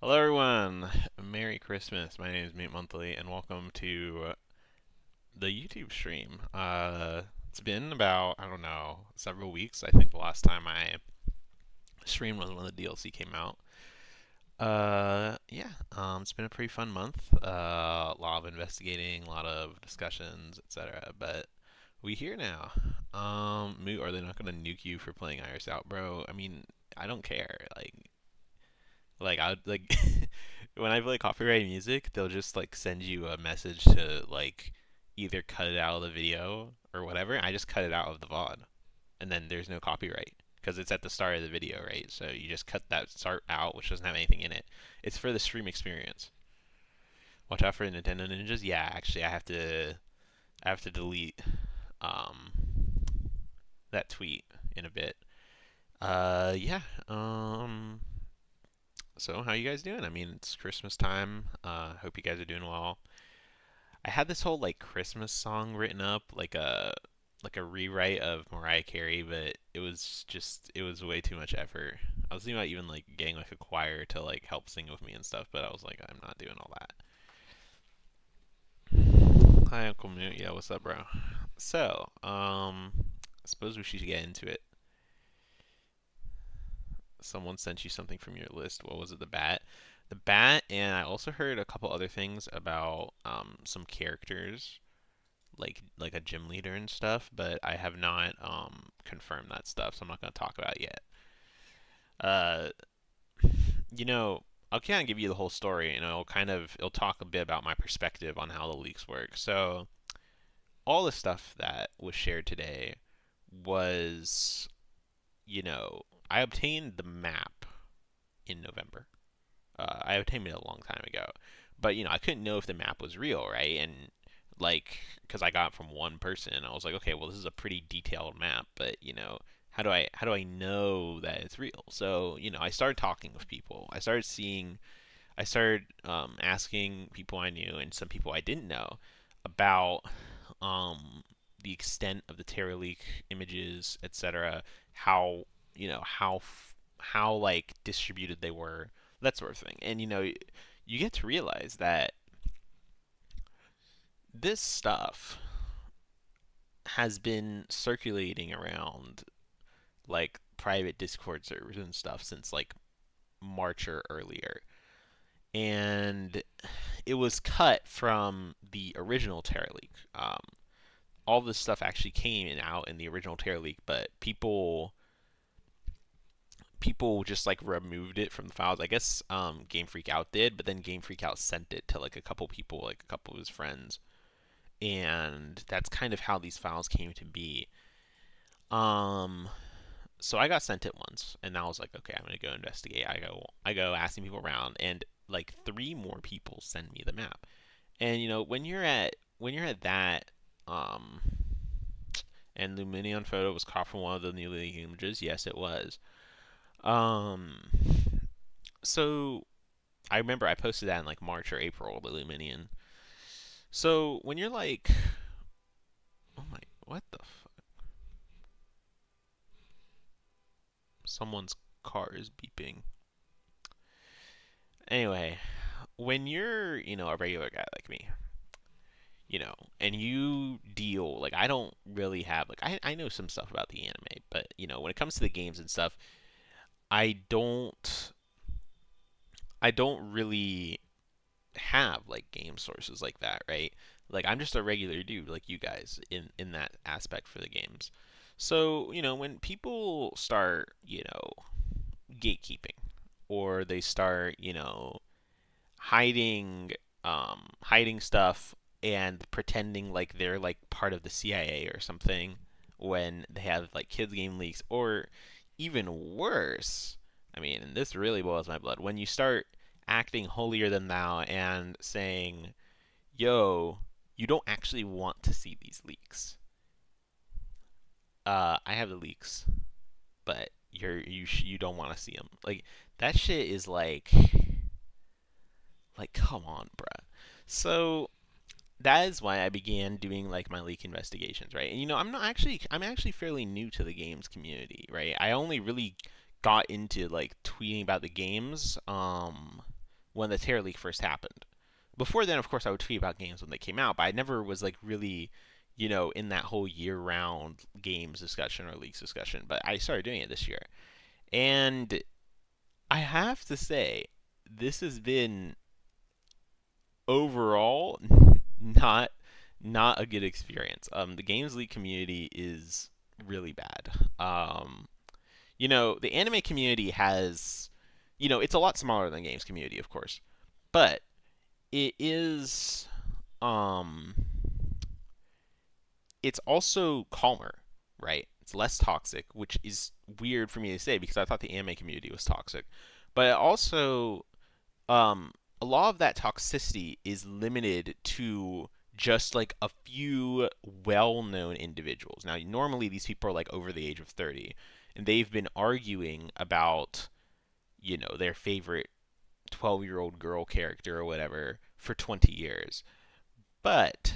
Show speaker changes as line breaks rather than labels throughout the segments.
Hello, everyone. Merry Christmas. My name is Meat Monthly, and welcome to the YouTube stream. It's been about, I don't know, several weeks. I think the last time I streamed was when the DLC came out. Yeah, it's been a pretty fun month. A lot of investigating, a lot of discussions, etc. But we here now. Moot, are they not gonna nuke you for playing Iris out, bro? I mean, I don't care. I would like when I play copyrighted music, they'll just like send you a message to like either cut it out of the video or whatever. I just cut it out of the VOD, and then there's no copyright because it's at the start of the video, right? So you just cut that start out, which doesn't have anything in it. It's for the stream experience. Watch out for Nintendo Ninjas. Yeah, actually, I have to delete um that tweet in a bit. Yeah. So how you guys doing? I mean, it's Christmas time. Hope you guys are doing well. I had this whole like Christmas song written up, like a rewrite of Mariah Carey, but it was way too much effort. I was thinking about even like getting like a choir to like help sing with me and stuff, but I was like, I'm not doing all that. Hi, Uncle Newt. Yeah, what's up, bro? So, I suppose we should get into it. Someone sent you something from your list. What was it? The bat? The bat, and I also heard a couple other things about some characters, like a gym leader and stuff, but I have not confirmed that stuff, so I'm not going to talk about it yet. Uh, you know, I'll kind of give you the whole story, and it'll talk a bit about my perspective on how the leaks work. So all the stuff that was shared today was, you know, I obtained the map in November. I obtained it a long time ago, but I couldn't know if the map was real, right? And like, because I got it from one person, I was like, okay, well, this is a pretty detailed map, but how do I know that it's real? So I started talking with people. I started asking people I knew and some people I didn't know about um, the extent of the Terra leak images, etc. How how like distributed they were, that sort of thing. And you get to realize that this stuff has been circulating around like private Discord servers and stuff since like March or earlier. And it was cut from the original Terra leak. All this stuff actually came out in the original Terra leak, but people just like removed it from the files. I guess Game Freak Out did, but then Game Freak Out sent it to like a couple people, like a couple of his friends, and that's kind of how these files came to be. Um, so I got sent it once, and I was like, okay, I'm gonna go investigate. I go asking people around, and like three more people send me the map. And when you're at that, um, and Luminion photo was caught from one of the new league images. Yes, it was. Um, so I remember I posted that in like March or April, the Luminion. So when you're like, oh my, what the someone's car is beeping. Anyway, when you're, a regular guy like me, and you deal, like, I don't really have, like, I know some stuff about the anime, but, when it comes to the games and stuff, I don't, I don't really have, like, game sources like that, right? Like, I'm just a regular dude, like you guys, in that aspect for the games. So, when people start, gatekeeping, or they start, hiding stuff and pretending like they're like part of the CIA or something when they have like kids game leaks, or even worse. I mean, and this really boils my blood when you start acting holier than thou and saying, "Yo, you don't actually want to see these leaks. I have the leaks, but you don't want to see them." Like that shit is like come on, bruh. So that is why I began doing like my leak investigations, right? And I'm actually fairly new to the games community, right? I only really got into like tweeting about the games when the Terror League first happened. Before then, of course, I would tweet about games when they came out, but I never was like really, in that whole year-round games discussion or leagues discussion. But I started doing it this year, and I have to say, this has been overall not not a good experience. The games league community is really bad. The anime community has, it's a lot smaller than games community, of course, but it is, um, it's also calmer, right? It's less toxic, which is weird for me to say because I thought the anime community was toxic. But also, um, a lot of that toxicity is limited to just like a few well-known individuals. Now, normally these people are like over the age of 30, and they've been arguing about, their favorite 12-year-old girl character or whatever for 20 years. But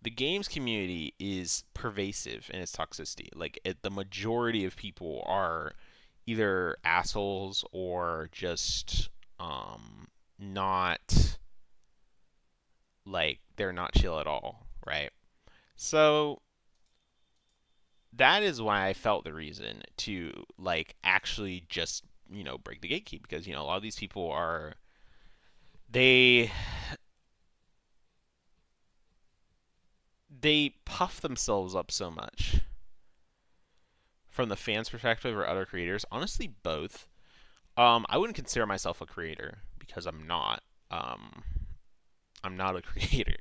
the games community is pervasive in its toxicity. Like the majority of people are either assholes or just not like they're not chill at all, right? So that is why I felt the reason to like actually just break the gatekeep because a lot of these people are they they puff themselves up so much from the fans' perspective or other creators. Honestly, both. I wouldn't consider myself a creator because I'm not. I'm not a creator,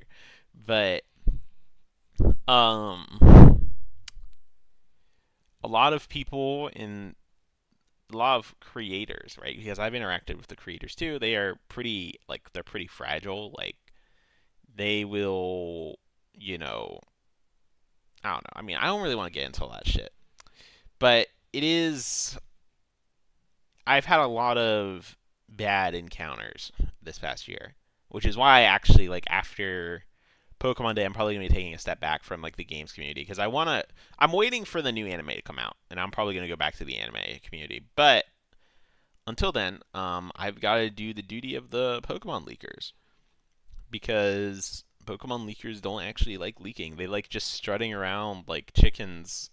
but um, a lot of people in a lot of creators, right? Because I've interacted with the creators too. They are pretty like they're pretty fragile. Like they will, you know, I don't know. I mean, I don't really want to get into all that shit, but it is. I've had a lot of bad encounters this past year, which is why I actually like after Pokemon Day, I'm probably gonna be taking a step back from like the games community because I'm waiting for the new anime to come out, and I'm probably gonna go back to the anime community. But until then, I've got to do the duty of the Pokemon leakers because Pokemon leakers don't actually like leaking. They like just strutting around like chickens,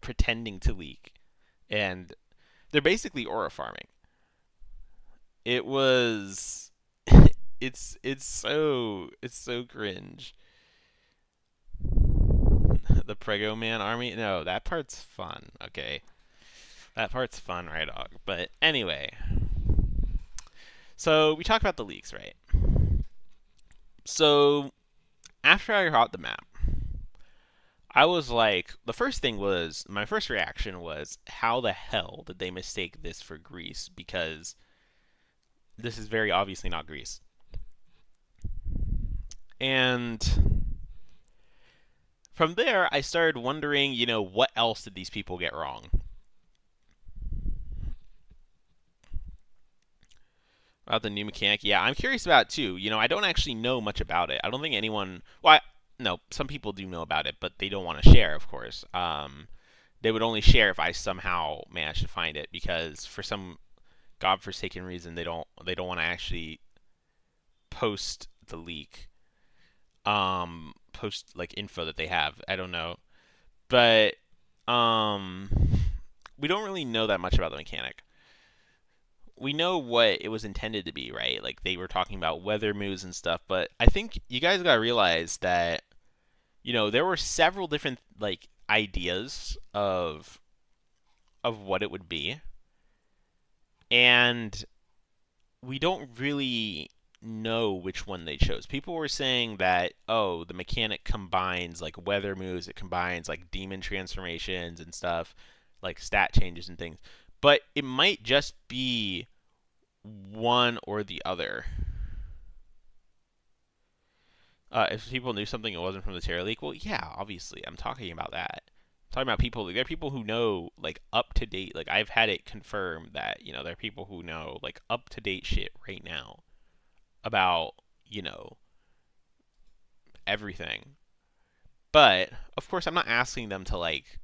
pretending to leak, and they're basically aura farming. It was, it's so cringe. The Prego Man army? No, that part's fun. Okay, that part's fun, right, dog? But anyway, so we talked about the leaks, right? So after I got the map, I was like, the first thing was my first reaction was, how the hell did they mistake this for Greece? Because this is very obviously not Greece. And from there, I started wondering, what else did these people get wrong? About the new mechanic? Yeah, I'm curious about it too. I don't actually know much about it. I don't think anyone. Well, no, some people do know about it, but they don't want to share, of course. They would only share if I somehow managed to find it, because for some godforsaken reason, they don't want to actually post the leak. Post like info that they have. I don't know, but um, we don't really know that much about the mechanic. We know what it was intended to be, right? Like they were talking about weather moves and stuff, but I think you guys got to realize that there were several different like ideas of what it would be, and we don't really know which one they chose. People were saying that, oh, the mechanic combines like weather moves, it combines like demon transformations and stuff, like stat changes and things. But it might just be one or the other. If people knew something it wasn't from the Terra League, well, yeah, obviously, I'm talking about that. I'm talking about people. There are people who know like up to date. Like I've had it confirmed that there are people who know like up to date shit right now about you know everything. But of course, I'm not asking them to like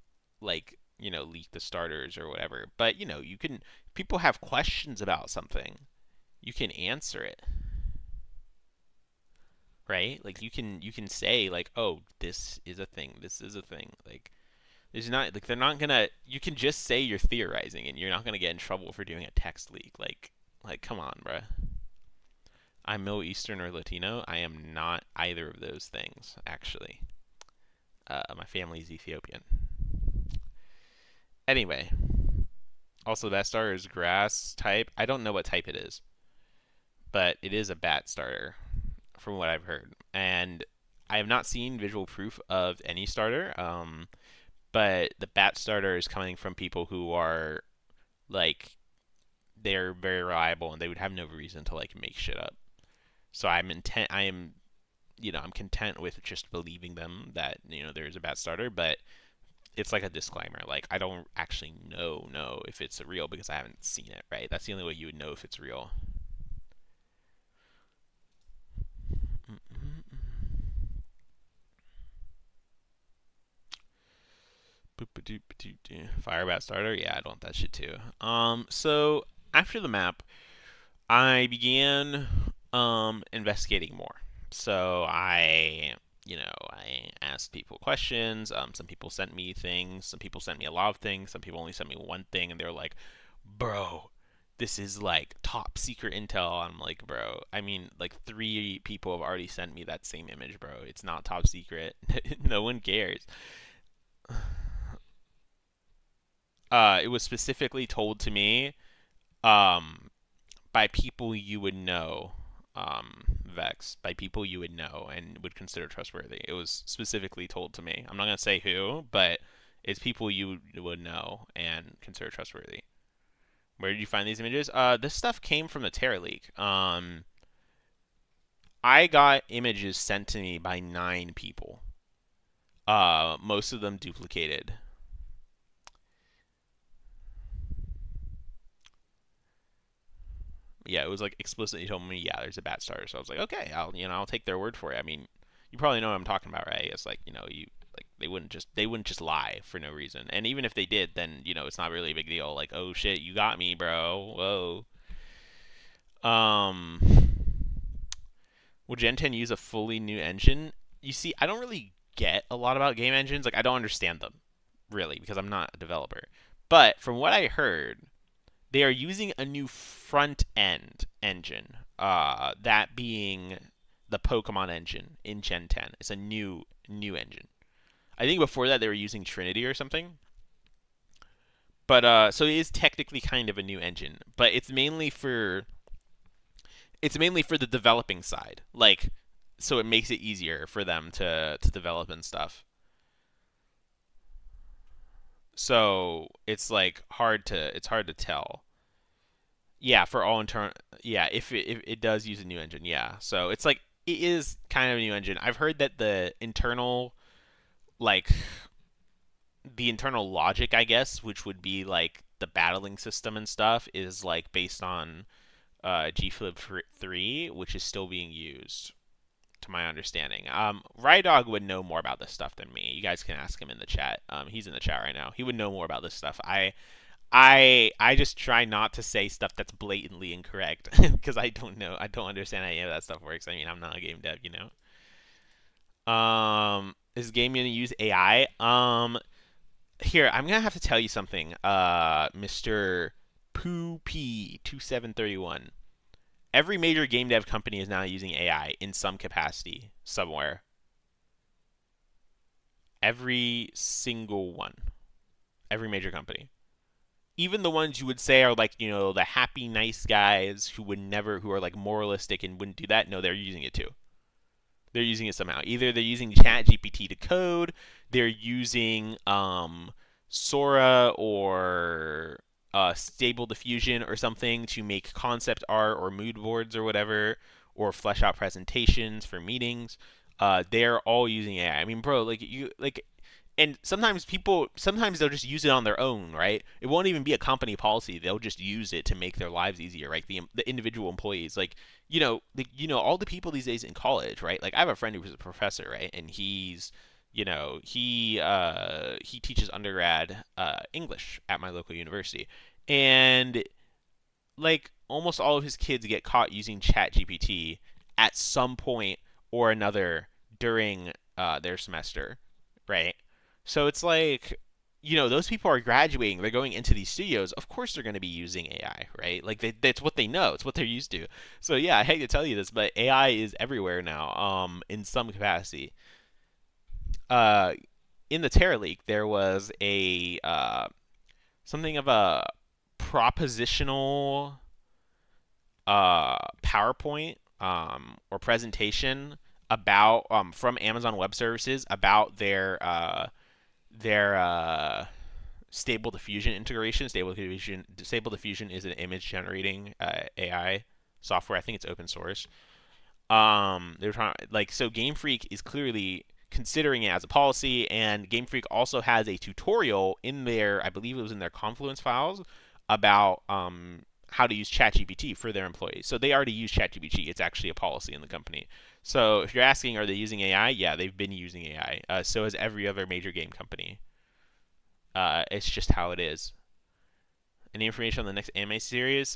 leak the starters or whatever. But you can. People have questions about something. You can answer it, right? Like you can say like, oh, this is a thing. This is a thing. Like there's not like they're not gonna. You can just say you're theorizing, and you're not gonna get in trouble for doing a text leak. Like come on, bruh. I'm Middle Eastern or Latino. I am not either of those things, actually. My family's Ethiopian. Anyway, also that starter is grass type. I don't know what type it is, but it is a bat starter, from what I've heard. And I have not seen visual proof of any starter, but the bat starter is coming from people who are like they're very reliable and they would have no reason to like make shit up. So I'm intent. I am, I'm content with just believing them that there's a bat starter, but it's like a disclaimer. Like I don't actually know if it's real because I haven't seen it. Right? That's the only way you would know if it's real. Fire bat starter? Yeah, I don't want that shit too. So after the map, I began investigating more. So I asked people questions. Some people sent me things. Some people sent me a lot of things. Some people only sent me one thing, and they were like, "Bro, this is like top secret intel." I'm like, "Bro, I mean, like 3 people have already sent me that same image, bro. It's not top secret. No one cares." It was specifically told to me um, by people you would know, Vex, by people you would know and would consider trustworthy. It was specifically told to me. I'm not gonna say who, but it's people you would know and consider trustworthy. Where did you find these images? This stuff came from the Terra leak. I got images sent to me by 9 people. Most of them duplicated. Yeah, it was like explicitly told me, yeah, there's a bat starter. So I was like, okay, I'll take their word for it. I mean, you probably know what I'm talking about, right? It's like, you like they wouldn't just lie for no reason. And even if they did, then it's not really a big deal. Like, oh shit, you got me, bro. Whoa. Will Gen 10 use a fully new engine? You see, I don't really get a lot about game engines. Like, I don't understand them really because I'm not a developer. But from what I heard, they are using a new front end engine, that being the Pokemon engine in Gen 10. It's a new engine. I think before that they were using Trinity or something. But so it is technically kind of a new engine, but it's mainly for the developing side. Like so it makes it easier for them to develop and stuff. So it's hard to tell. Yeah, for all internal. Yeah, if it does use a new engine, yeah. So it's like it is kind of a new engine. I've heard that like the internal logic, I guess, which would be like the battling system and stuff, is like based on G-Flip 3, which is still being used, to my understanding. Rydog would know more about this stuff than me. You guys can ask him in the chat. He's in the chat right now. He would know more about this stuff. I just try not to say stuff that's blatantly incorrect because I don't know. I don't understand how any of that stuff works. I mean, I'm not a game dev. Is game gonna use AI? Here I'm gonna have to tell you something. Mr. Poo P 2731. Every major game dev company is now using AI in some capacity somewhere. Every single one. Every major company. Even the ones you would say are like, the happy, nice guys who are like moralistic and wouldn't do that. No, they're using it too. They're using it somehow. Either they're using ChatGPT to code, they're using Sora or Stable Diffusion or something to make concept art or mood boards or whatever, or flesh out presentations for meetings. They're all using AI. I mean, bro, and sometimes they'll just use it on their own, right? It won't even be a company policy. They'll just use it to make their lives easier, right? The individual employees, like all the people these days in college, right? Like I have a friend who was a professor, right? And he's he teaches undergrad English at my local university, and like almost all of his kids get caught using ChatGPT at some point or another during their semester, right? So it's like, those people are graduating, they're going into these studios. Of course, they're going to be using AI, right? Like that's what they know, it's what they're used to. So yeah, I hate to tell you this, but AI is everywhere now, in some capacity. Uh, in the Terra League, there was a something of a propositional PowerPoint or presentation about from Amazon Web Services about their Stable Diffusion integration. Stable Diffusion is an image generating AI software. I think it's open source. They're trying so Game Freak is clearly considering it as a policy, and Game Freak also has a tutorial in their, I believe it was in their Confluence files, about how to use ChatGPT for their employees. So they already use ChatGPT. It's actually a policy in the company. So if you're asking, are they using AI? Yeah, they've been using AI. So has every other major game company. It's just how it is. Any information on the next anime series?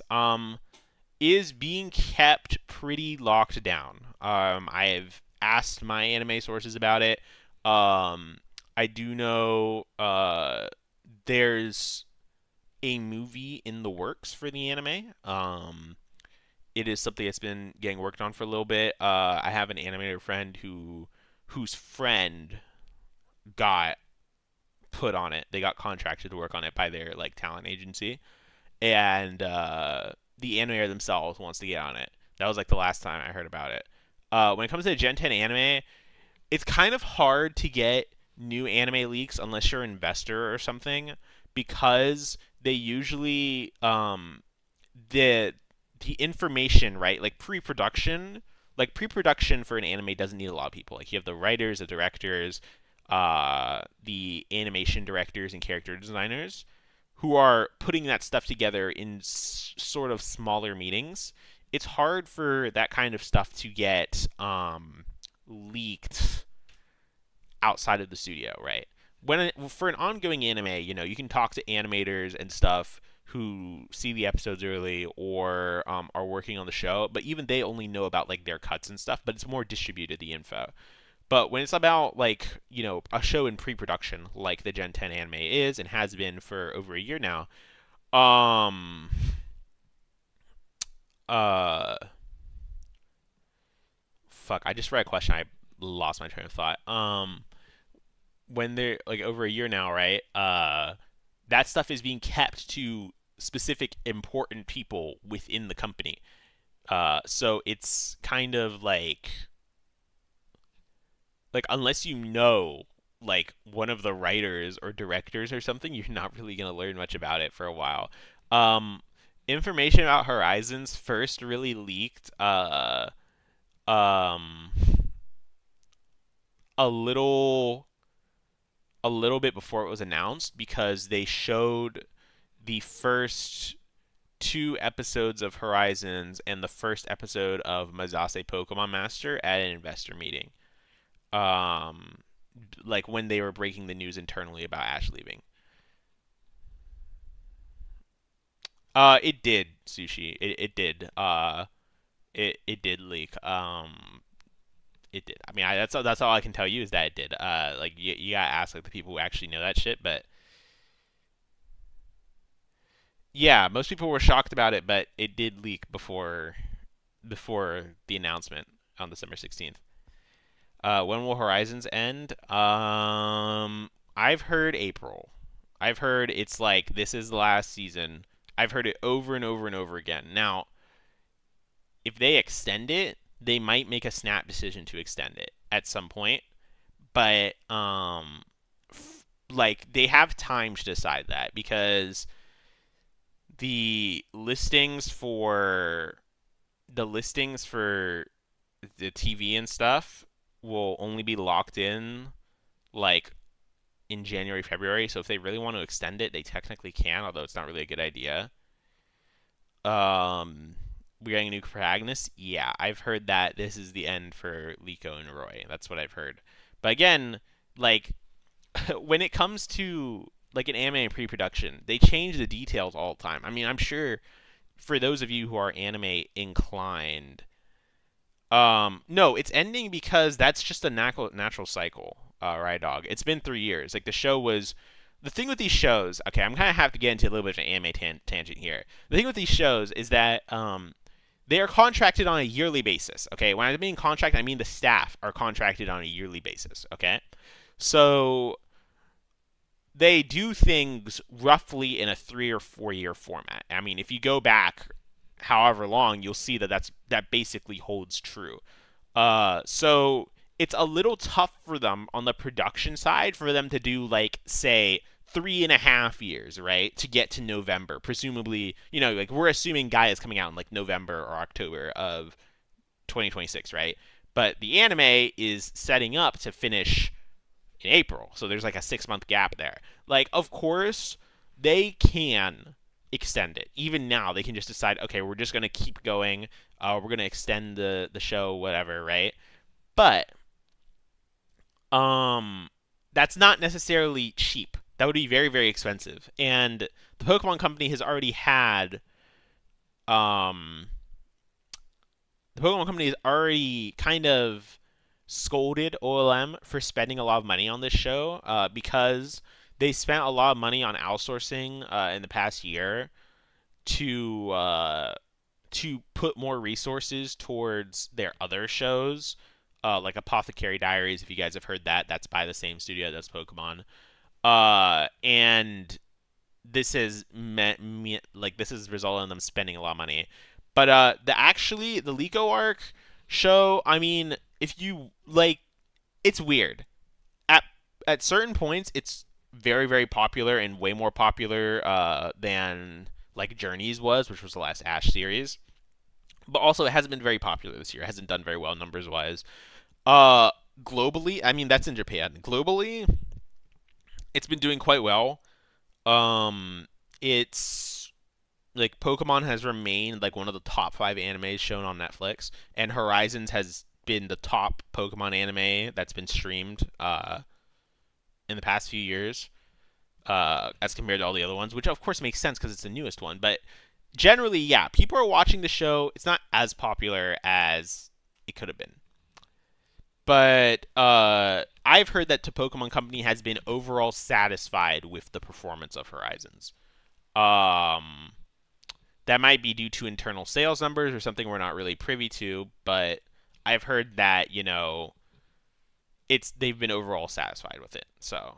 Is being kept pretty locked down. I've asked my anime sources about it. I do know there's a movie in the works for the anime. It is something that's been getting worked on for a little bit. I have an animator friend whose friend got put on it. They got contracted to work on it by their talent agency, and the animator themselves wants to get on it. That was the last time I heard about it. When it comes to Gen 10 anime, it's kind of hard to get new anime leaks unless you're an investor or something, because they usually the the information, right? Pre-production for an anime doesn't need a lot of people. You have the writers, the directors, the animation directors and character designers who are putting that stuff together in sort of smaller meetings. It's hard for that kind of stuff to get leaked outside of the studio, right? For an ongoing anime, you can talk to animators and stuff who see the episodes early or are working on the show, but even they only know about their cuts and stuff. But it's more distributed, the info. But when it's about a show in pre-production, like the Gen 10 anime is and has been for over a year now, um, uh, fuck, I just read a question. I lost my train of thought. When they're over a year now, right? That stuff is being kept to specific important people within the company. So it's kind of unless one of the writers or directors or something, you're not really gonna learn much about it for a while. Um, Information about Horizons first really leaked um a little a little bit before it was announced, because they showed the first two episodes of Horizons and the first episode of Mazase Pokemon Master at an investor meeting. Um, when they were breaking the news internally about Ash leaving. It did, Sushi. It did. It did leak. It did. I mean, that's all I can tell you is that it did. You gotta ask the people who actually know that shit, but yeah, most people were shocked about it, but it did leak before the announcement on December 16th. When will Horizons end? I've heard April. I've heard it's this is the last season. I've heard it over and over and over again. Now, if they extend it, they might make a snap decision to extend it at some point, but they have time to decide that, because the listings for the TV and stuff will only be locked in like in January, February. So if they really want to extend it, they technically can, although it's not really a good idea. We're getting a new protagonist. Yeah, I've heard that this is the end for Liko and Roy. That's what I've heard. But again, like when it comes to like an anime in pre-production, they change the details all the time. I mean, I'm sure for those of you who are anime inclined, no, it's ending because that's just a natural cycle, right, dog? It's been 3 years. Like the show was, the thing with these shows. Okay, I'm gonna have to get into a little bit of an anime tangent here. The thing with these shows is that they are contracted on a yearly basis. Okay, when I mean contract, I mean the staff are contracted on a yearly basis. Okay, so they do things roughly in a 3 or 4 year format. I mean, if you go back however long, you'll see that that basically holds true. So it's a little tough for them on the production side for them to do like say 3.5 years, right, to get to November. Presumably, like we're assuming Gaia is coming out in like November or October of 2026, right? But the anime is setting up to finish in April. So there's like a 6 month gap there. Like, of course, they can extend it. Even now, they can just decide, okay, we're just going to keep going. We're going to extend the show, whatever, right? But that's not necessarily cheap. That would be very, very expensive. And the Pokemon Company has already had um the Pokemon Company has already kind of scolded OLM for spending a lot of money on this show because they spent a lot of money on outsourcing in the past year to put more resources towards their other shows, like Apothecary Diaries. If you guys have heard that, that's by the same studio that's Pokemon. And this has this has resulted in them spending a lot of money. But the Liko arc show, I mean, if you like, it's weird. At at certain points, it's very very popular and way more popular than like Journeys was, which was the last Ash series. But also, it hasn't been very popular this year. It hasn't done very well numbers wise. Uh, Globally, I mean that's in Japan. Globally, it's been doing quite well. It's like Pokemon has remained like one of the top 5 animes shown on Netflix, and Horizons has been the top Pokemon anime that's been streamed in the past few years, as compared to all the other ones, which of course makes sense because it's the newest one. But generally, yeah, people are watching the show. It's not as popular as it could have been. But I've heard that the Pokemon Company has been overall satisfied with the performance of Horizons. Um, that might be due to internal sales numbers or something we're not really privy to, but I've heard that they've been overall satisfied with it. So,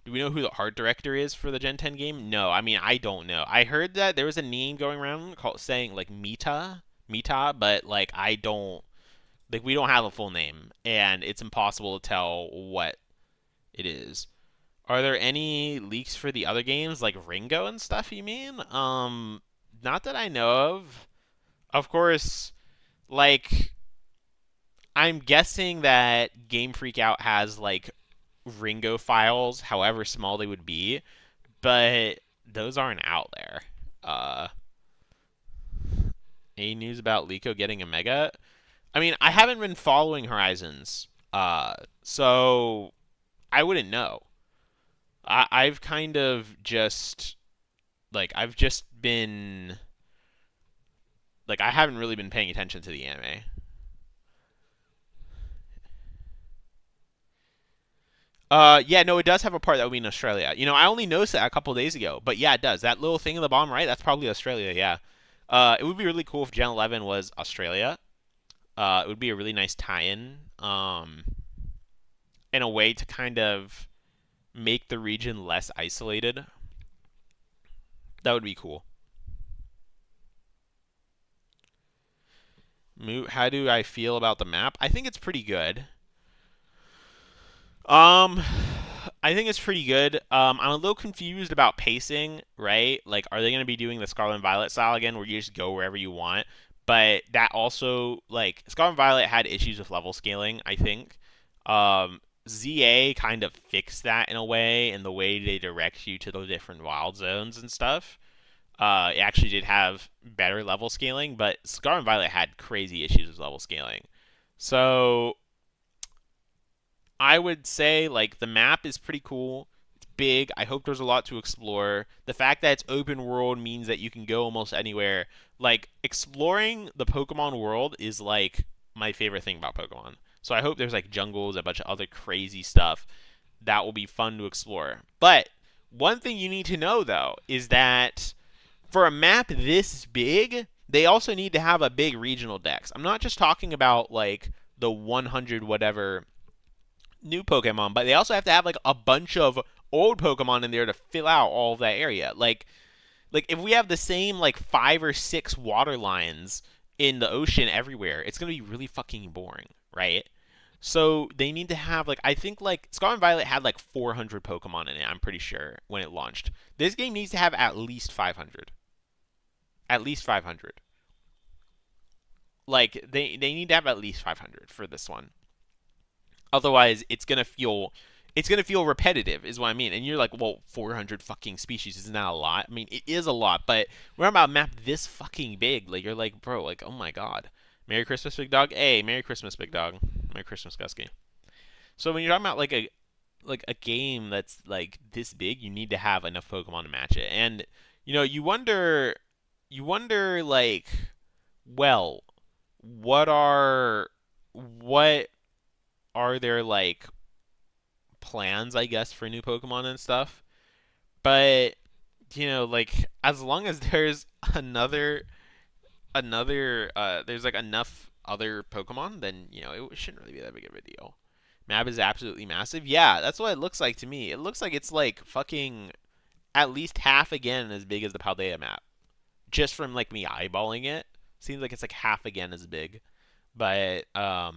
do we know who the art director is for the Gen 10 game? No, I mean I don't know. I heard that there was a name going around called saying like Mita, but like I don't like we don't have a full name, and it's impossible to tell what it is. Are there any leaks for the other games like Ringo and stuff? You mean? Not that I know of. Of course, like I'm guessing that Game Freak Out has like Ringo files, however small they would be, but those aren't out there. Uh, any news about Liko getting a Mega? I mean, I haven't been following Horizons, so I wouldn't know. I've kind of just I've just been I haven't really been paying attention to the anime. Yeah, no, it does have a part that would be in Australia. I only noticed that a couple days ago, but yeah, it does. That little thing in the bottom right, that's probably Australia. Yeah. It would be really cool if Gen 11 was Australia. It would be a really nice tie-in, in a way to kind of make the region less isolated. That would be cool. How do I feel about the map? I think it's pretty good. Um, I think it's pretty good. I'm a little confused about pacing, right? Like, are they going to be doing the Scarlet and Violet style again, where you just go wherever you want? But that also, like, Scarlet and Violet had issues with level scaling, I think. ZA kind of fixed that in a way, in the way they direct you to the different wild zones and stuff. It actually did have better level scaling, but Scarlet and Violet had crazy issues with level scaling. So I would say like the map is pretty cool. It's big. I hope there's a lot to explore. The fact that it's open world means that you can go almost anywhere. Like exploring the Pokemon world is like my favorite thing about Pokemon. So I hope there's like jungles, a bunch of other crazy stuff that will be fun to explore. But one thing you need to know though is that for a map this big, they also need to have a big regional dex. I'm not just talking about like the 100 whatever new Pokemon, but they also have to have like a bunch of old Pokemon in there to fill out all of that area. Like if we have the same like 5 or 6 water lines in the ocean everywhere, it's gonna be really fucking boring, right? So they need to have like I think like Scarlet and Violet had like 400 Pokemon in it. I'm pretty sure when it launched. This game needs to have at least 500. At least 500. Like they need to have at least 500 for this one. Otherwise, it's gonna feel repetitive, is what I mean. And you're like, well, 400 fucking species isn't that a lot? I mean, it is a lot, but we're about a map this fucking big. Like you're like, bro, like oh my god. Merry Christmas, big dog. Hey, Merry Christmas, big dog. Merry Christmas, Gusky. So when you're talking about like a game that's like this big, you need to have enough Pokemon to match it. And you wonder like, well, what are there like plans, I guess, for new Pokemon and stuff. But like as long as there's there's like enough other Pokemon, then it shouldn't really be that big of a deal. Map is absolutely massive. Yeah, that's what it looks like to me. It looks like it's like fucking at least half again as big as the Paldea map. Just from like me eyeballing it, seems like it's like half again as big. But not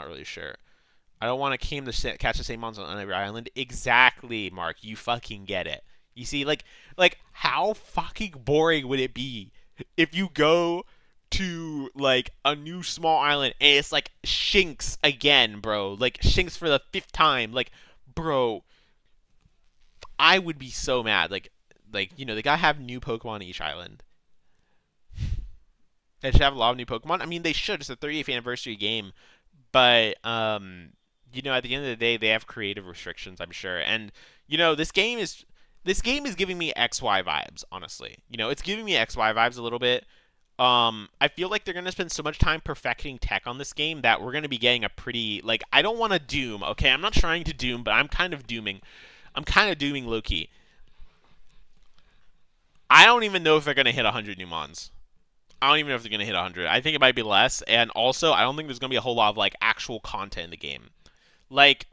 really sure. I don't want to catch the same monster on every island. Exactly, Mark. You fucking get it. You see, like how fucking boring would it be if you go to like a new small island and it's like Shinx again, bro? Like Shinx for the 5th time. Like, bro, I would be so mad. Like they gotta have new Pokemon each island. They should have a lot of new Pokemon. I mean, they should. It's the 30th anniversary game, but at the end of the day, they have creative restrictions, I'm sure. And this game is giving me XY vibes, honestly. It's giving me XY vibes a little bit. I feel like they're gonna spend so much time perfecting tech on this game that we're gonna be getting a pretty like I don't want to doom. Okay, I'm not trying to doom, but I'm kind of dooming. I'm kind of dooming low key. I don't even know if they're gonna hit 100 new mons. I don't even know if they're gonna hit 100. I think it might be less, and also I don't think there's gonna be a whole lot of like actual content in the game. Like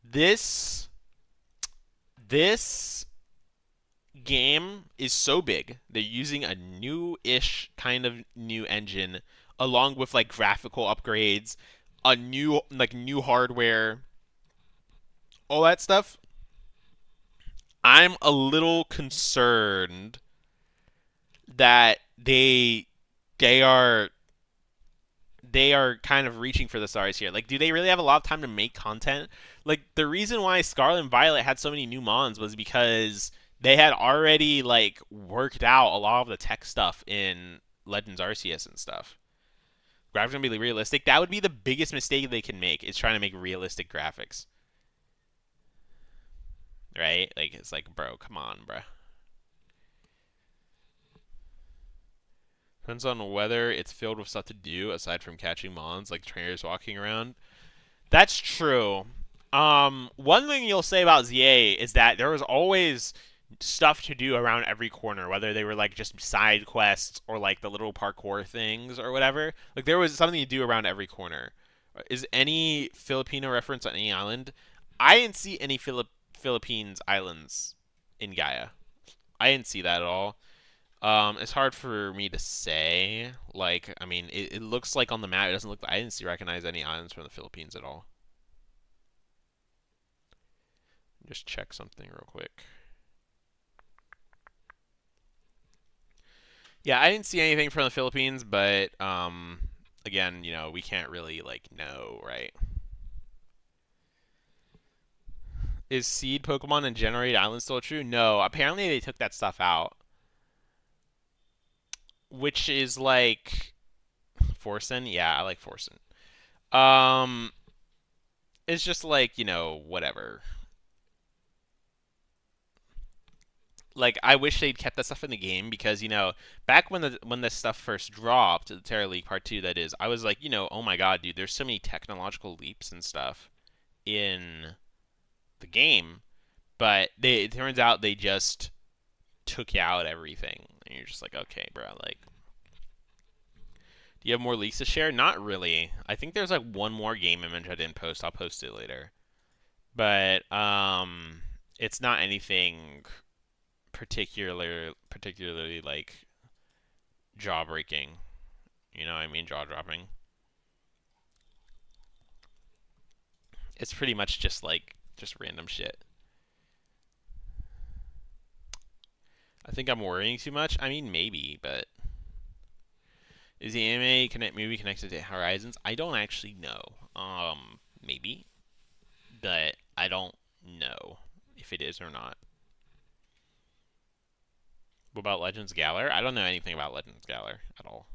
this this game is so big. They're using a new-ish kind of new engine along with like graphical upgrades, a new hardware, all that stuff. I'm a little concerned that they are kind of reaching for the stars here. Like, do they really have a lot of time to make content? Like, the reason why Scarlet and Violet had so many new mons was because they had already like worked out a lot of the tech stuff in Legends Arceus and stuff. Graphics gonna be realistic. That would be the biggest mistake they can make is trying to make realistic graphics, right? Like, it's like, bro, come on, bro. Depends on whether it's filled with stuff to do aside from catching mons, like trainers walking around. That's true. One thing you'll say about ZA is that there was always stuff to do around every corner, whether they were like just side quests or like the little parkour things or whatever. Like there was something to do around every corner. Is any Filipino reference on any island? I didn't see any Philippines islands in Gaia. I didn't see that at all. It's hard for me to say. Like, I mean, it looks like on the map, it doesn't look. I didn't recognize any islands from the Philippines at all. Just check something real quick. Yeah, I didn't see anything from the Philippines, but again, we can't really like know, right? Is seed Pokemon and generate island still true? No, apparently they took that stuff out, which is like Forsen. Yeah, I like Forsen. it's just like, whatever. Like I wish they'd kept that stuff in the game because back when this stuff first dropped, the Terra League Part 2 that is, I was like, oh my god, dude, there's so many technological leaps and stuff in the game, but it turns out they just took out everything, and you're just like, okay, bro, like, do you have more leaks to share? Not really. I think there's like one more game image I didn't post. I'll post it later, but it's not anything particularly like jaw breaking. You know what I mean? Jaw dropping. It's pretty much just like just random shit. I think I'm worrying too much. I mean, maybe, but is the anime movie connected to Horizons? I don't actually know. Maybe, but I don't know if it is or not. What about Legends Galar? I don't know anything about Legends Galar at all.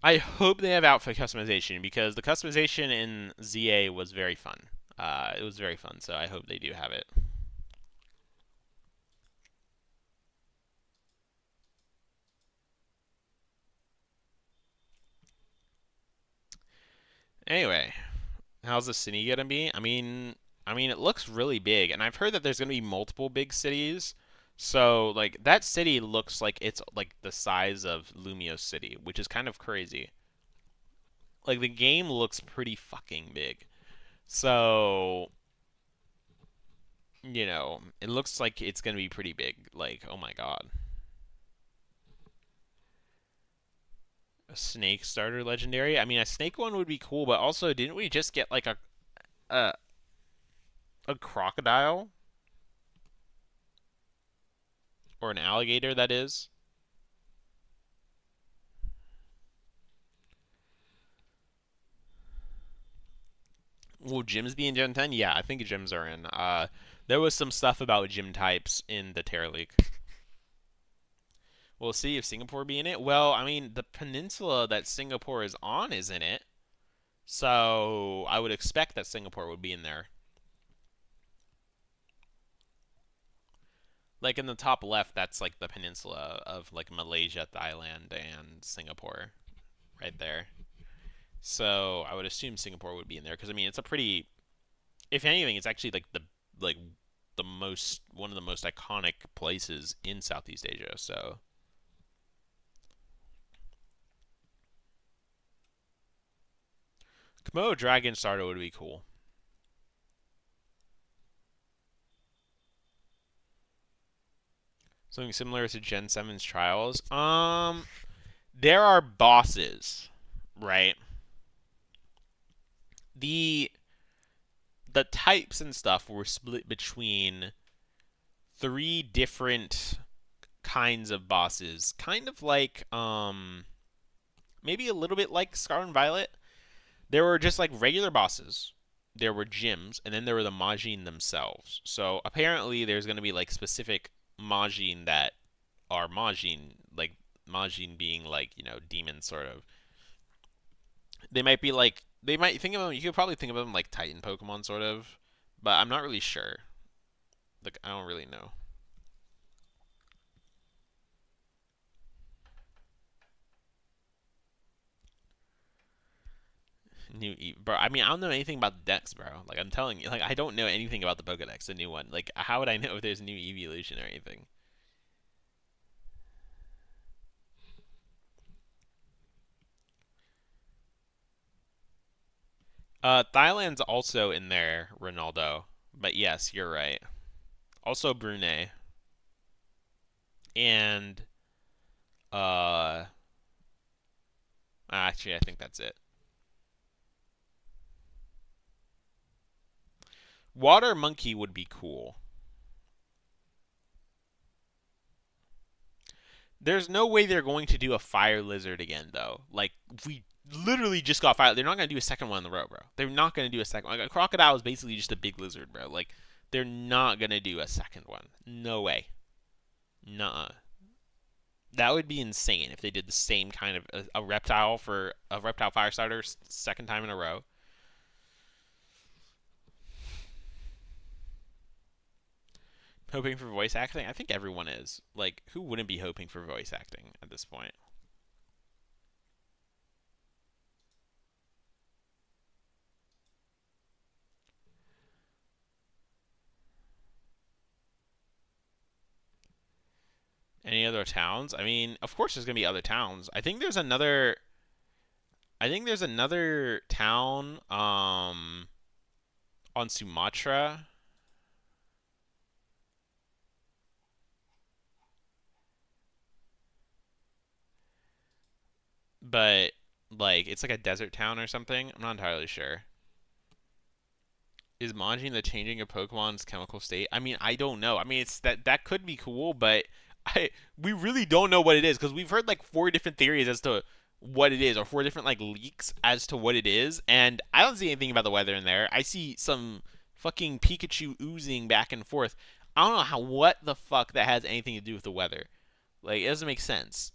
I hope they have outfit customization because the customization in ZA was very fun. It was very fun, so I hope they do have it. Anyway, how's the city gonna be? I mean, it looks really big, and I've heard that there's gonna be multiple big cities. So, like, that city looks like it's like the size of Lumio City, which is kind of crazy. Like, the game looks pretty fucking big. So, it looks like it's gonna be pretty big. Like, oh my god. A snake starter legendary? I mean, a snake one would be cool, but also, didn't we just get like a, a crocodile? Or an alligator, that is? Will gyms be in Gen 10? Yeah, I think gyms are in. There was some stuff about gym types in the Terra League. We'll see if Singapore be in it. Well, I mean, the peninsula that Singapore is on is in it. So I would expect that Singapore would be in there. Like in the top left, that's like the peninsula of like Malaysia, Thailand, and Singapore right there. So I would assume Singapore would be in there because I mean it's a pretty, if anything, it's actually like the most one of the most iconic places in Southeast Asia. So Komodo Dragon starter would be cool. Something similar to Gen 7's Trials. There are bosses, right? The the types and stuff were split between three different kinds of bosses, kind of like maybe a little bit like Scarlet and Violet. There were just like regular bosses. There were gyms, and then there were the Majin themselves. So apparently, there's going to be like specific Majin that are Majin, like Majin being like demons sort of. They might think of them. You could probably think of them like Titan Pokemon sort of, but I'm not really sure. Like I don't really know. Bro. I mean, I don't know anything about the Dex, bro. Like I'm telling you, like I don't know anything about the Pokedex, the new one. Like how would I know if there's a new evolution or anything? Thailand's also in there, Ronaldo. But yes, you're right. Also Brunei and uh, actually I think that's it. Water monkey would be cool. There's no way they're going to do a fire lizard again, though. Like we literally just got fire. They're not going to do a second one in the row, bro. They're not going to do a second one. Like a crocodile is basically just a big lizard, bro. Like they're not going to do a second one. No way. Nuh-uh. That would be insane if they did the same kind of a reptile for a reptile fire starter second time in a row. Hoping for voice acting? I think everyone is. Like, who wouldn't be hoping for voice acting at this point? Any other towns? I mean, of course there's gonna be other towns. I think there's another. I think there's another town on Sumatra, but like it's like a desert town or something. I'm not entirely sure. Is managing the changing of Pokemon's chemical state? I mean, I don't know. I mean, it's that could be cool, but I we really don't know what it is because we've heard like four different theories as to what it is, or four different like leaks as to what it is, and I don't see anything about the weather in there. I see some fucking Pikachu oozing back and forth. I don't know how what the fuck that has anything to do with the weather. Like, it doesn't make sense.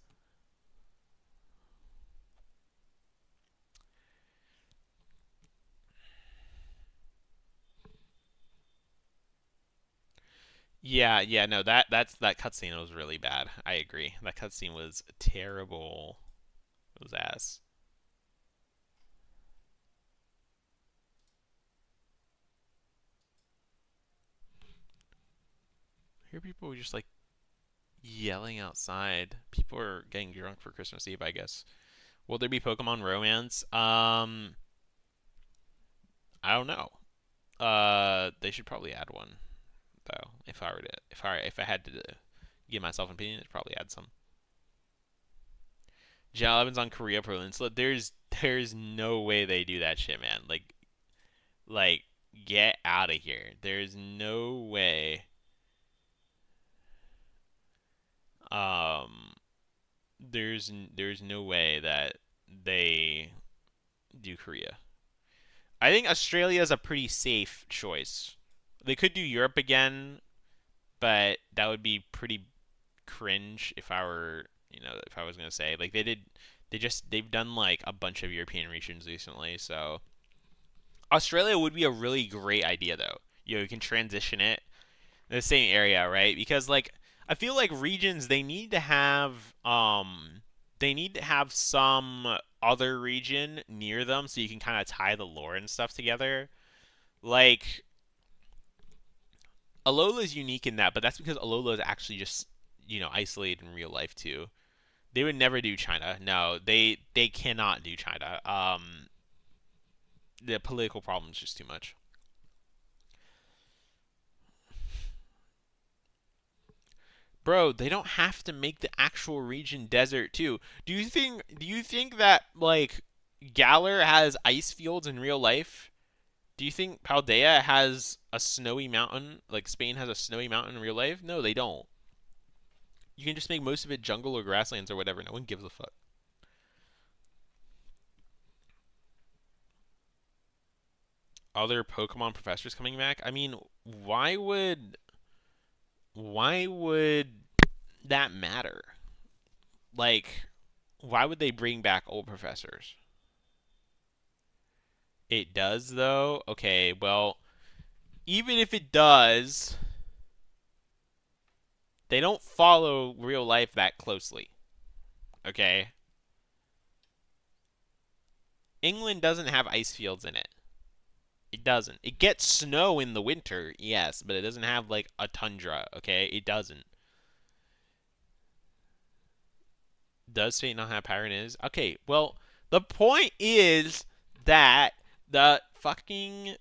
Yeah, yeah, no, that cutscene was really bad. I agree. That cutscene was terrible. It was ass. I hear people just like yelling outside. People are getting drunk for Christmas Eve, I guess. Will there be Pokemon Romance? I don't know. They should probably add one though. If I had to give myself an opinion, I'd probably add some. John Evans on Korea Peninsula. There's no way they do that shit, man. Like get out of here. There's no way. Um, there's no way that they do Korea. I think Australia is a pretty safe choice. They could do Europe again, but that would be pretty cringe if I were, if I was gonna say like they've done like a bunch of European regions recently, so Australia would be a really great idea though. You can transition it in the same area, right? Because like I feel like regions they need to have some other region near them so you can kind of tie the lore and stuff together. Like Alola is unique in that, but that's because Alola is actually just isolated in real life too. They would never do China. No, they cannot do China. The political problem is just too much. Bro, they don't have to make the actual region desert too. Do you think that like Galar has ice fields in real life? Do you think Paldea has a snowy mountain, like Spain has a snowy mountain in real life? No, they don't. You can just make most of it jungle or grasslands or whatever. No one gives a fuck. Other Pokemon professors coming back? I mean, why would that matter? Like, why would they bring back old professors? It does though. Okay, well, even if it does, they don't follow real life that closely. Okay? England doesn't have ice fields in it. It doesn't. It gets snow in the winter, yes, but it doesn't have like a tundra, okay? It doesn't. Does Fate not have Pyrenees? Okay, well, the point is that the fucking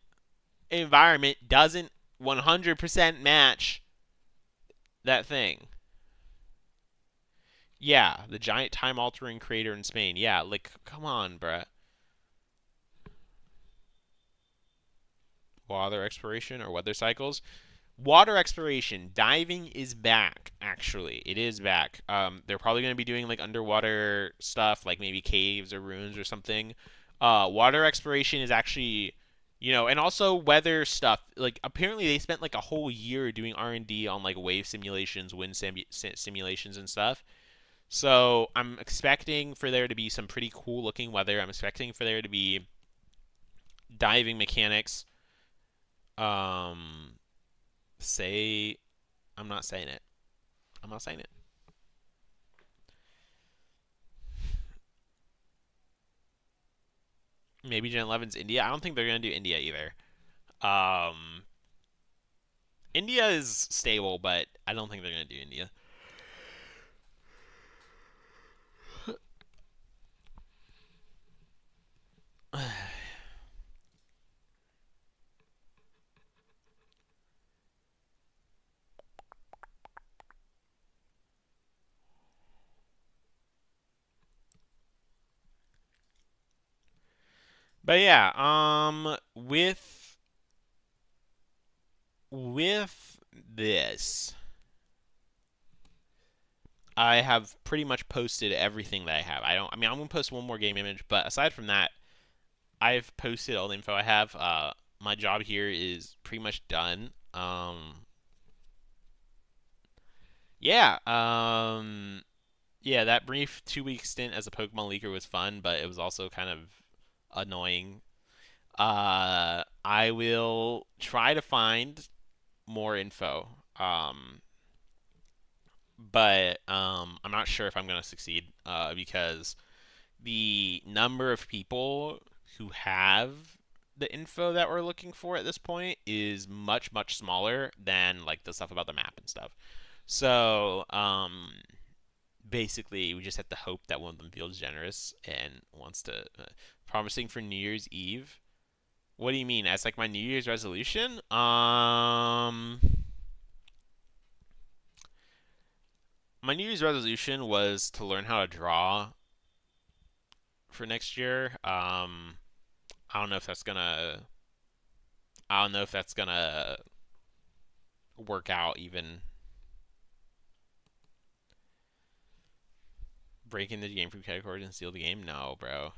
environment doesn't 100% match that thing. Yeah, the giant time altering crater in Spain. Yeah, like, come on, bruh. Water exploration or weather cycles. Water exploration, diving is back. Actually, it is back. They're probably going to be doing like underwater stuff, like maybe caves or ruins or something. Water exploration is actually, and also weather stuff. Like apparently they spent like a whole year doing R&D on like wave simulations, wind simulations, and stuff. So I'm expecting for there to be some pretty cool looking weather. I'm expecting for there to be diving mechanics. Um, say I'm not saying it. I'm not saying it. Maybe Gen 11's India. I don't think they're gonna do India either. Um, India is stable, but I don't think they're gonna do India. But yeah, with this, I have pretty much posted everything that I have. I mean, I'm gonna post one more game image, but aside from that, I've posted all the info I have. My job here is pretty much done. Yeah. Yeah. That brief 2 week stint as a Pokemon leaker was fun, but it was also kind of annoying. I will try to find more info. But I'm not sure if I'm gonna succeed. Because the number of people who have the info that we're looking for at this point is much much smaller than like the stuff about the map and stuff. So basically we just have to hope that one of them feels generous and wants to promising for New Year's Eve. What do you mean? As like my New Year's resolution? My New Year's resolution was to learn how to draw for next year. I don't know if that's gonna. I don't know if that's gonna work out. Even breaking the game from categories and steal the game. No, bro.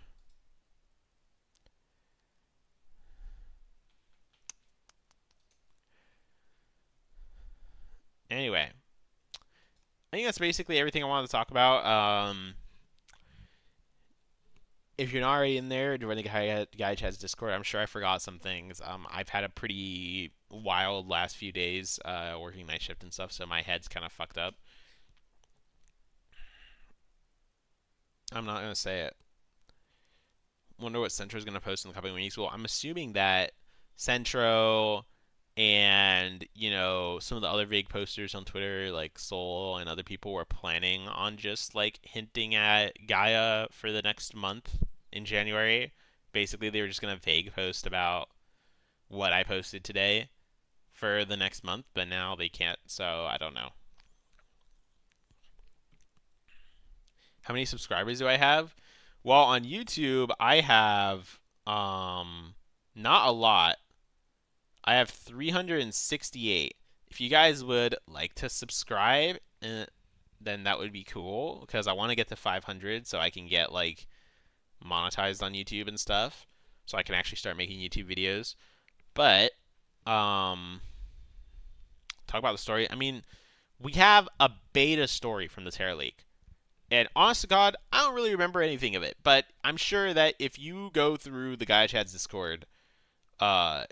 Anyway, I think that's basically everything I wanted to talk about. If you're not already in there, join the GAIACHADS Discord. I'm sure I forgot some things. I've had a pretty wild last few days, working night shift and stuff, so my head's kind of fucked up. I'm not gonna say it. Wonder what Centro's gonna post in the coming weeks. Well, I'm assuming that Centro and some of the other vague posters on Twitter, like Soul and other people, were planning on just like hinting at Gaia for the next month in January. Basically, they were just gonna vague post about what I posted today for the next month, but now they can't, so I don't know. How many subscribers do I have? Well, on YouTube, I have not a lot. I have 368. If you guys would like to subscribe, then that would be cool because I want to get to 500 so I can get like monetized on YouTube and stuff, so I can actually start making YouTube videos. But talk about the story. I mean, we have a beta story from the Terra League. And honest to God, I don't really remember anything of it. But I'm sure that if you go through the GAIACHADS Discord, uh,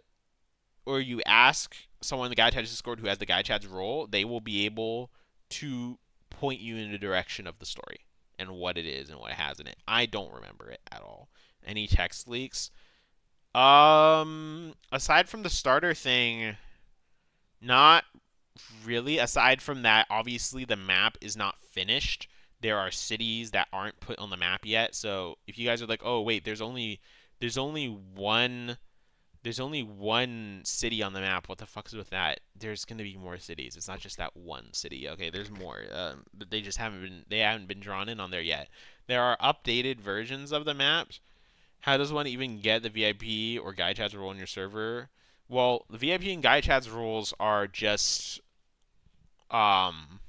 or you ask someone in the GAIACHADS Discord who has the GAIACHADS role, they will be able to point you in the direction of the story and what it is and what it has in it. I don't remember it at all. Any text leaks? Aside from the starter thing, not really. Aside from that, obviously the map is not finished. There are cities that aren't put on the map yet. So if you guys are like, "Oh, wait, there's only one city on the map. What the fuck is with that?" There's gonna be more cities. It's not just that one city. Okay, there's more. But they haven't been drawn in on there yet. There are updated versions of the maps. How does one even get the VIP or GAIACHADS role in your server? Well, the VIP and GAIACHADS rules are just um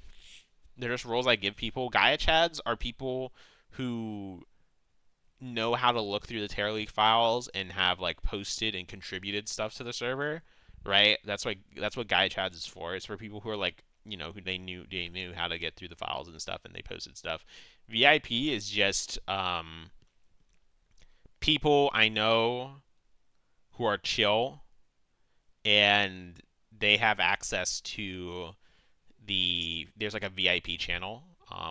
they're just roles I give people. GAIACHADS are people who know how to look through the Terra League files and have like posted and contributed stuff to the server, right? That's what GAIACHADS is for. It's for people who are like who they knew how to get through the files and stuff, and they posted stuff. VIP is just people I know who are chill, and they have access to there's like a VIP channel,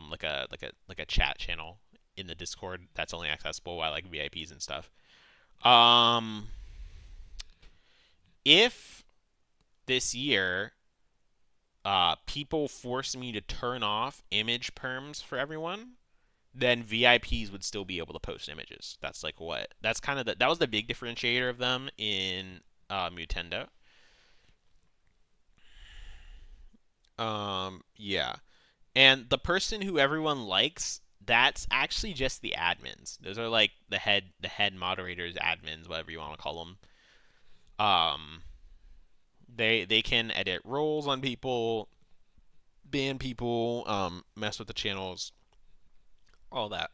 like a chat channel in the Discord that's only accessible by like VIPs and stuff. Um, if this year people force me to turn off image perms for everyone, then VIPs would still be able to post images. That's kind of that was the big differentiator of them in Mutendo. Yeah. And the person who everyone likes, that's actually just the admins. Those are like the head moderators, admins, whatever you want to call them. Um, they can edit roles on people, ban people, mess with the channels, all that.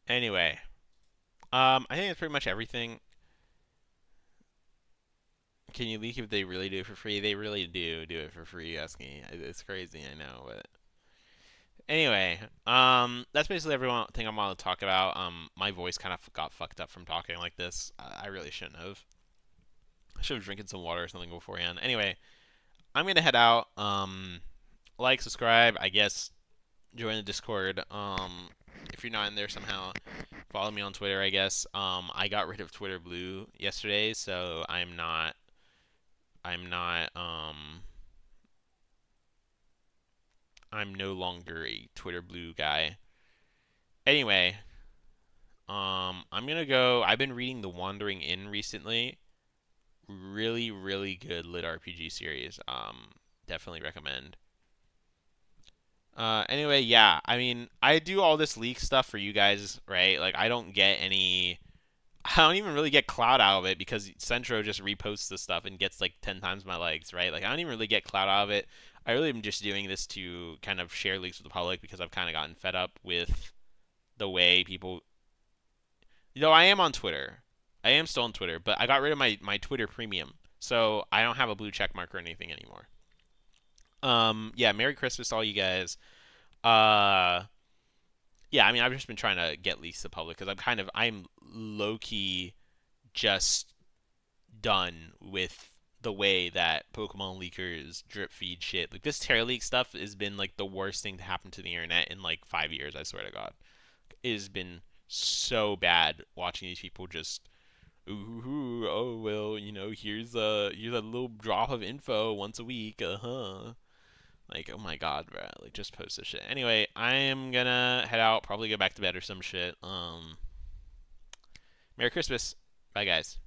Anyway, I think that's pretty much everything. Can you leak if they really do it for free? They really do it for free. You ask me. It's crazy, I know, but anyway, that's basically everything I want to talk about. My voice kind of got fucked up from talking like this. I really shouldn't have. I should have drinking some water or something beforehand. Anyway, I'm gonna head out. Like, subscribe, I guess, join the Discord. If you're not in there somehow, follow me on Twitter, I guess. I got rid of Twitter Blue yesterday, so I'm no longer a Twitter Blue guy. Anyway, I'm gonna go. I've been reading The Wandering Inn recently. Really, really good lit RPG series. Definitely recommend. Anyway, yeah. I mean, I do all this leak stuff for you guys, right? Like, I don't get any. I don't even really get clout out of it because Centro just reposts the stuff and gets like 10 times my likes, right? Like, I don't even really get clout out of it. I really am just doing this to kind of share leaks with the public because I've kind of gotten fed up with the way people. I am on Twitter. I am still on Twitter, but I got rid of my Twitter premium, so I don't have a blue check mark or anything anymore. Yeah, Merry Christmas to all you guys. Uh, yeah, I mean, I've just been trying to get leaks to the public because I'm low key just done with the way that Pokemon leakers drip feed shit. Like this Terra leak stuff has been like the worst thing to happen to the internet in like 5 years. I swear to God, it has been so bad watching these people just ooh, oh well, here's a little drop of info once a week, Like, oh my god, bro, like just post this shit. Anyway, I am gonna head out, probably go back to bed or some shit. Merry Christmas, bye guys.